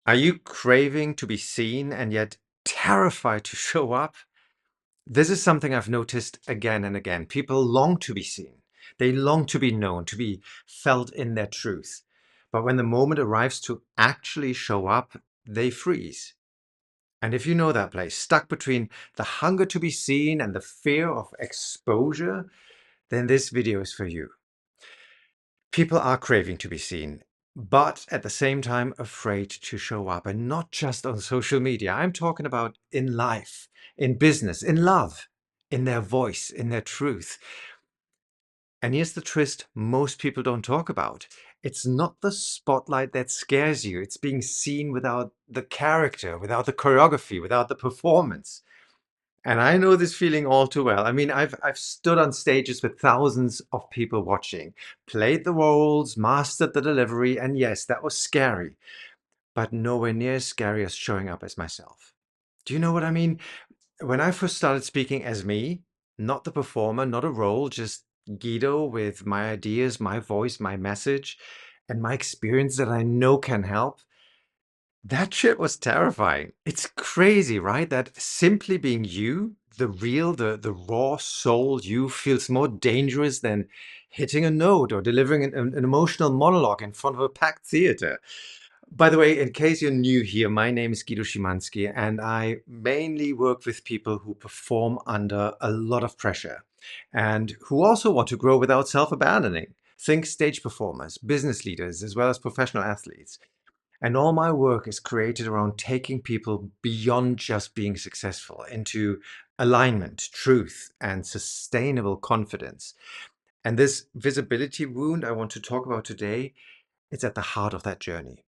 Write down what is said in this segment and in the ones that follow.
Are you craving to be seen and yet terrified to show up? This is something I've noticed again and again. People long to be seen. They long to be known, to be felt in their truth. But when the moment arrives to actually show up, they freeze. And if you know that place, stuck between the hunger to be seen and the fear of exposure, then this video is for you. People are craving to be seen, but at the same time afraid to show up, and not just on social media. I'm talking about in life, in business, in love, in their voice, in their truth. And here's the twist most people don't talk about. It's not the spotlight that scares you. It's being seen without the character, without the choreography, without the performance. And I know this feeling all too well. I mean, I've stood on stages with thousands of people watching, played the roles, mastered the delivery, and yes, that was scary, but nowhere near as scary as showing up as myself. Do you know what I mean? When I first started speaking as me, not the performer, not a role, just Gido with my ideas, my voice, my message, and my experience that I know can help, that shit was terrifying. It's crazy, right? That simply being you, the real, the raw soul you feels more dangerous than hitting a note or delivering an emotional monologue in front of a packed theater. By the way, in case you're new here, my name is Gido Schimanski, and I mainly work with people who perform under a lot of pressure and who also want to grow without self-abandoning. Think stage performers, business leaders, as well as professional athletes. And all my work is created around taking people beyond just being successful into alignment, truth, and sustainable confidence. And this visibility wound I want to talk about today, it's at the heart of that journey.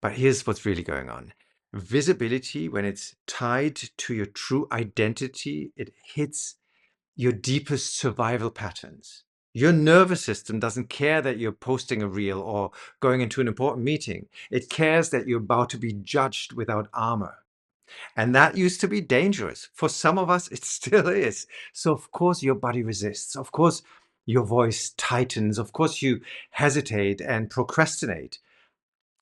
But here's what's really going on. Visibility, when it's tied to your true identity, it hits your deepest survival patterns. Your nervous system doesn't care that you're posting a reel or going into an important meeting. It cares that you're about to be judged without armor. And that used to be dangerous. For some of us, it still is. So, of course, your body resists. Of course, your voice tightens. Of course, you hesitate and procrastinate.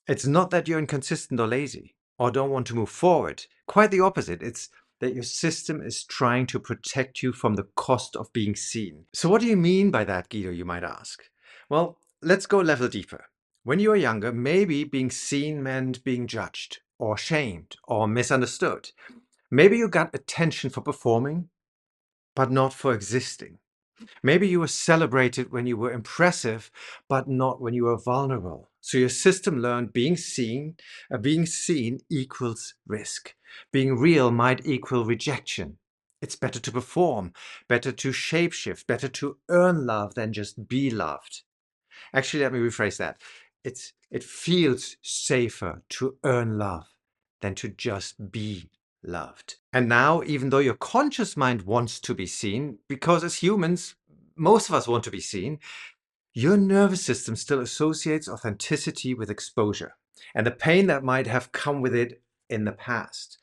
It's not that you're inconsistent or lazy or don't want to move forward. Quite the opposite. It's that your system is trying to protect you from the cost of being seen. So, what do you mean by that, Guido, you might ask? Well, let's go a level deeper. When you were younger, maybe being seen meant being judged or shamed or misunderstood. Maybe you got attention for performing, but not for existing. Maybe you were celebrated when you were impressive, but not when you were vulnerable. So your system learned being seen equals risk. Being real might equal rejection. It's better to perform, better to shapeshift, better to earn love than just be loved. Actually, let me rephrase that. It feels safer to earn love than to just be loved. And now, even though your conscious mind wants to be seen, because as humans, most of us want to be seen, your nervous system still associates authenticity with exposure and the pain that might have come with it in the past.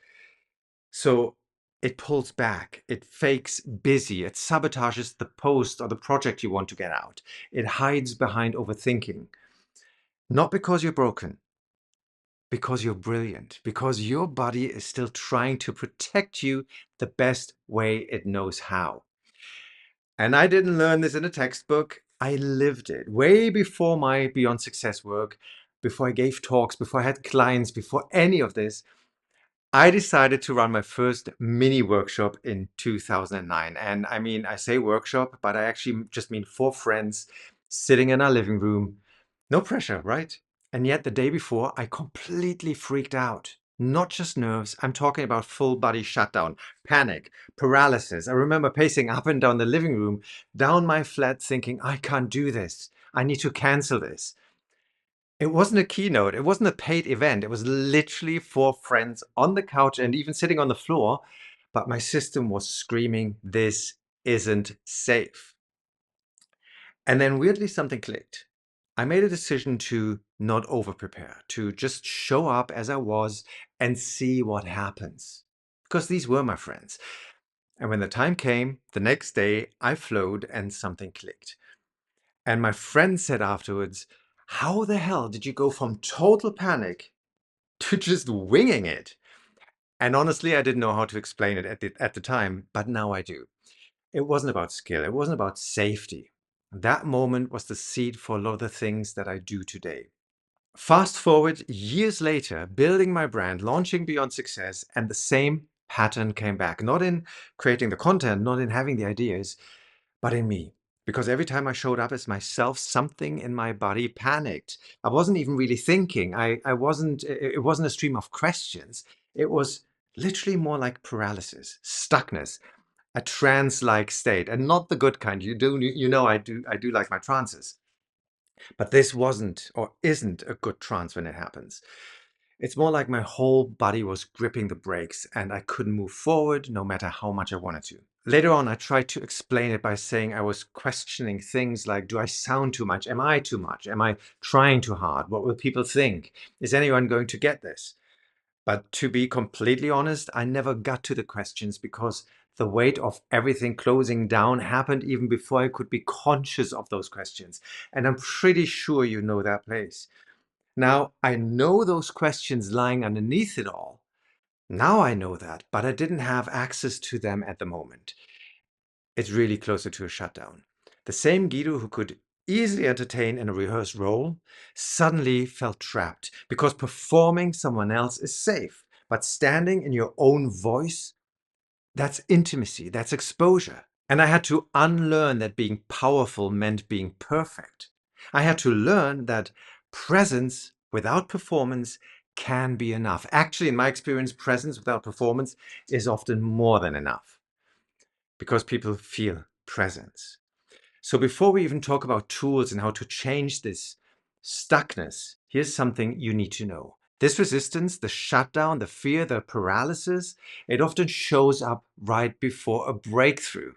So it pulls back, it fakes busy, it sabotages the post or the project you want to get out. It hides behind overthinking. Not because you're broken, because you're brilliant, because your body is still trying to protect you the best way it knows how. And I didn't learn this in a textbook. I lived it way before my Beyond Success work, before I gave talks, before I had clients, before any of this. I decided to run my first mini workshop in 2009. And I mean, I say workshop, but I actually just mean four friends sitting in our living room. No pressure, right? And yet the day before, I completely freaked out. Not just nerves, I'm talking about full body shutdown, panic, paralysis. I remember pacing up and down the living room, down my flat, thinking, I can't do this. I need to cancel this. It wasn't a keynote. It wasn't a paid event. It was literally four friends on the couch and even sitting on the floor. But my system was screaming, this isn't safe. And then weirdly, something clicked. I made a decision to not over prepare, to just show up as I was and see what happens. Because these were my friends. And when the time came, the next day, I flowed and something clicked. And my friend said afterwards, how the hell did you go from total panic to just winging it. And honestly, I didn't know how to explain it at the time, but now I do. It wasn't about skill. It wasn't about safety. That moment was the seed for a lot of the things that I do today. Fast forward years later, building my brand, launching Beyond Success, and the same pattern came back. Not in creating the content, not in having the ideas, but in me. Because every time I showed up as myself, something in my body panicked. I wasn't even really thinking. It wasn't a stream of questions. It was literally more like paralysis, stuckness, a trance-like state, and not the good kind. I do like my trances. But this wasn't or isn't a good trance when it happens. It's more like my whole body was gripping the brakes and I couldn't move forward no matter how much I wanted to. Later on, I tried to explain it by saying I was questioning things like, do I sound too much? Am I too much? Am I trying too hard? What will people think? Is anyone going to get this? But to be completely honest, I never got to the questions because the weight of everything closing down happened even before I could be conscious of those questions. And I'm pretty sure you know that place. Now, I know those questions lying underneath it all. Now I know that, but I didn't have access to them at the moment. It's really closer to a shutdown. The same Gido who could easily entertain in a rehearsed role suddenly felt trapped because performing someone else is safe, but standing in your own voice, that's intimacy, that's exposure. And I had to unlearn that being powerful meant being perfect. I had to learn that presence without performance can be enough. Actually, in my experience, presence without performance is often more than enough because people feel presence. So before we even talk about tools and how to change this stuckness, here's something you need to know. This resistance, the shutdown, the fear, the paralysis, it often shows up right before a breakthrough.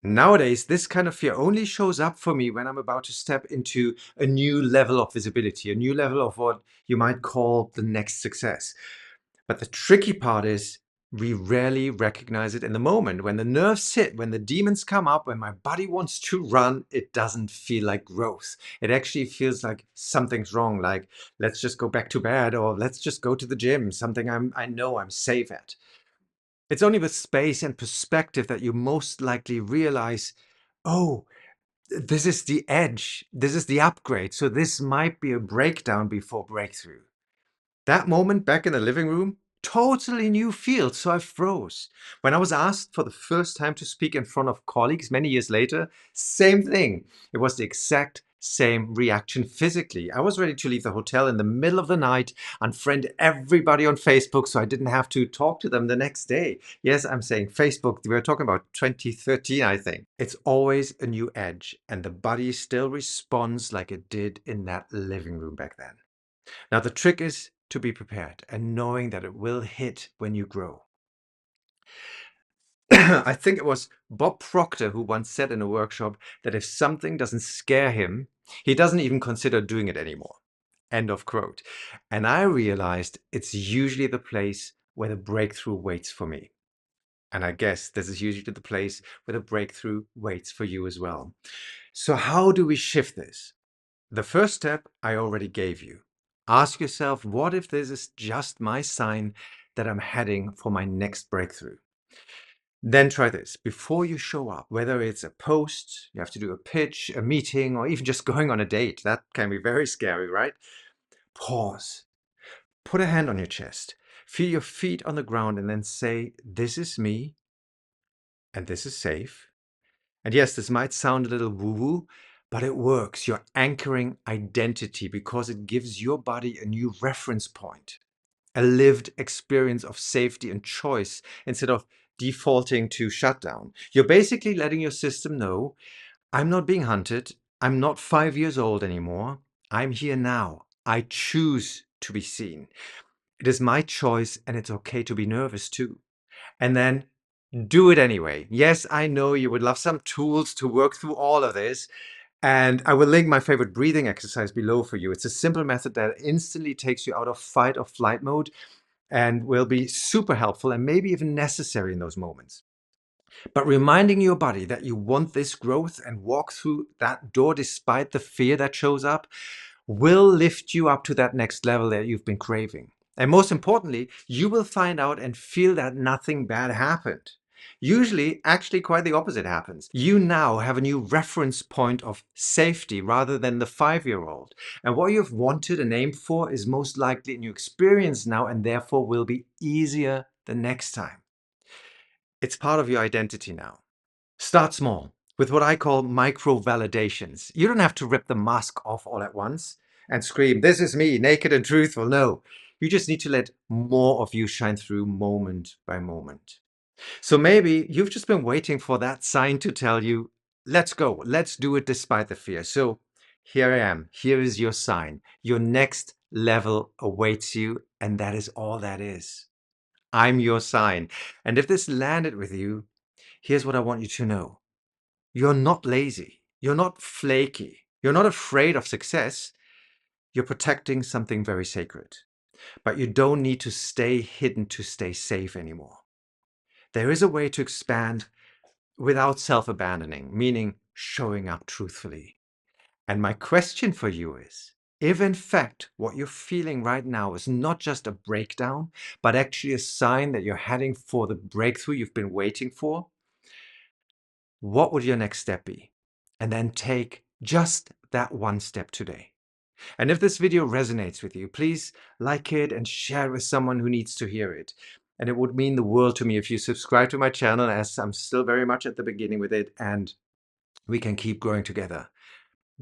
Nowadays, this kind of fear only shows up for me when I'm about to step into a new level of visibility, a new level of what you might call the next success. But the tricky part is we rarely recognize it in the moment. When the nerves hit, when the demons come up, when my body wants to run, it doesn't feel like growth. It actually feels like something's wrong, like let's just go back to bed or let's just go to the gym, something I know I'm safe at. It's only with space and perspective that you most likely realize, oh, this is the edge, this is the upgrade. So this might be a breakdown before breakthrough. That moment back in the living room, totally new field, so I froze. When I was asked for the first time to speak in front of colleagues many years later, same thing. It was the exact same reaction physically. I was ready to leave the hotel in the middle of the night, unfriend everybody on Facebook so I didn't have to talk to them the next day. Yes, I'm saying Facebook. We were talking about 2013, I think. It's always a new edge, and the body still responds like it did in that living room back then. Now, the trick is to be prepared and knowing that it will hit when you grow. I think it was Bob Proctor who once said in a workshop that if something doesn't scare him, he doesn't even consider doing it anymore. End of quote. And I realized it's usually the place where the breakthrough waits for me. And I guess this is usually the place where the breakthrough waits for you as well. So how do we shift this? The first step I already gave you. Ask yourself, what if this is just my sign that I'm heading for my next breakthrough? Then try this. Before you show up, whether it's a post, you have to do a pitch, a meeting, or even just going on a date, that can be very scary, right? Pause. Put a hand on your chest. Feel your feet on the ground and then say, this is me and this is safe. And yes, this might sound a little woo-woo, but it works. You're anchoring identity because it gives your body a new reference point, a lived experience of safety and choice instead of defaulting to shutdown. You're basically letting your system know, I'm not being hunted. I'm not 5 years old anymore. I'm here now. I choose to be seen. It is my choice and it's okay to be nervous too. And then do it anyway. Yes, I know you would love some tools to work through all of this. And I will link my favorite breathing exercise below for you. It's a simple method that instantly takes you out of fight or flight mode and will be super helpful and maybe even necessary in those moments. But reminding your body that you want this growth and walk through that door despite the fear that shows up will lift you up to that next level that you've been craving. And most importantly, you will find out and feel that nothing bad happened. Usually, actually, quite the opposite happens. You now have a new reference point of safety rather than the 5-year-old. And what you've wanted and aimed for is most likely a new experience now and therefore will be easier the next time. It's part of your identity now. Start small with what I call micro validations. You don't have to rip the mask off all at once and scream, "This is me, naked and truthful." No, you just need to let more of you shine through moment by moment. So maybe you've just been waiting for that sign to tell you, let's go, let's do it despite the fear. So here I am. Here is your sign. Your next level awaits you, and that is all that is. I'm your sign. And if this landed with you, here's what I want you to know. You're not lazy. You're not flaky. You're not afraid of success. You're protecting something very sacred. But you don't need to stay hidden to stay safe anymore. There is a way to expand without self-abandoning, meaning showing up truthfully. And my question for you is, if in fact what you're feeling right now is not just a breakdown, but actually a sign that you're heading for the breakthrough you've been waiting for, what would your next step be? And then take just that one step today. And if this video resonates with you, please like it and share it with someone who needs to hear it. And it would mean the world to me if you subscribe to my channel, as I'm still very much at the beginning with it, and we can keep growing together.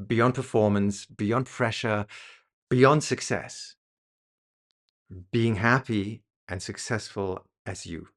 Beyond performance, beyond pressure, beyond success. Being happy and successful as you.